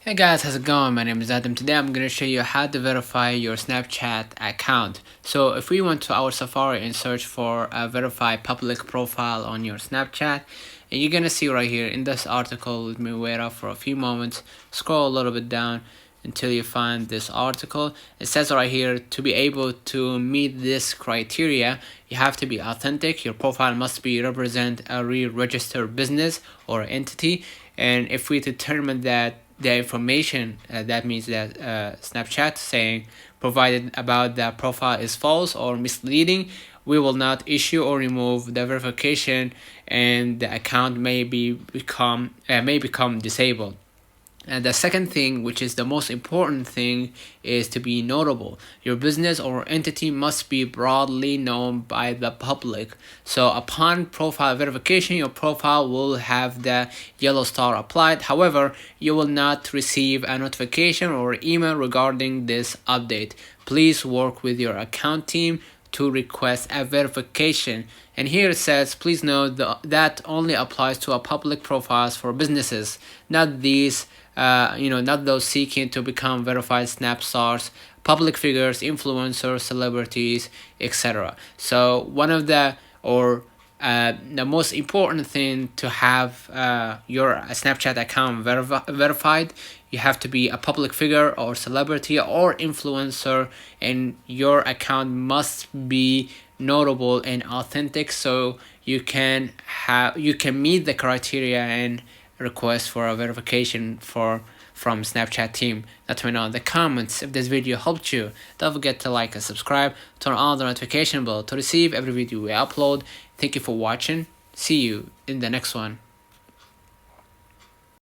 Hey guys, how's it going? My name is Adam. Today I'm going to show you how to verify your Snapchat account. So if we went to our Safari and search for a verified public profile on your Snapchat, and you're going to see right here in this article, let me wait up for a few moments, scroll a little bit down until you find this article. It says right here, to be able to meet this criteria, you have to be authentic. Your profile must be represent a real registered business or entity. And if we determine that the information that means that Snapchat saying provided about the profile is false or misleading, we will not issue or remove the verification, and the account may become disabled. And the second thing, which is the most important thing, is to be notable. Your business or entity must be broadly known by the public. So upon profile verification, your profile will have the yellow star applied. However, you will not receive a notification or email regarding this update. Please work with your account team to request a verification. And here it says, please note that only applies to a public profiles for businesses, not these not those seeking to become verified Snap stars, public figures, influencers, celebrities, etc. So one of the most important thing to have your Snapchat account verified, you have to be a public figure or celebrity or influencer, and your account must be notable and authentic, so you can meet the criteria and request for a verification from Snapchat team. Let me know in the comments if this video helped you. Don't forget to like and subscribe, turn on the notification bell to receive every video we upload. Thank you for watching. See you in the next one.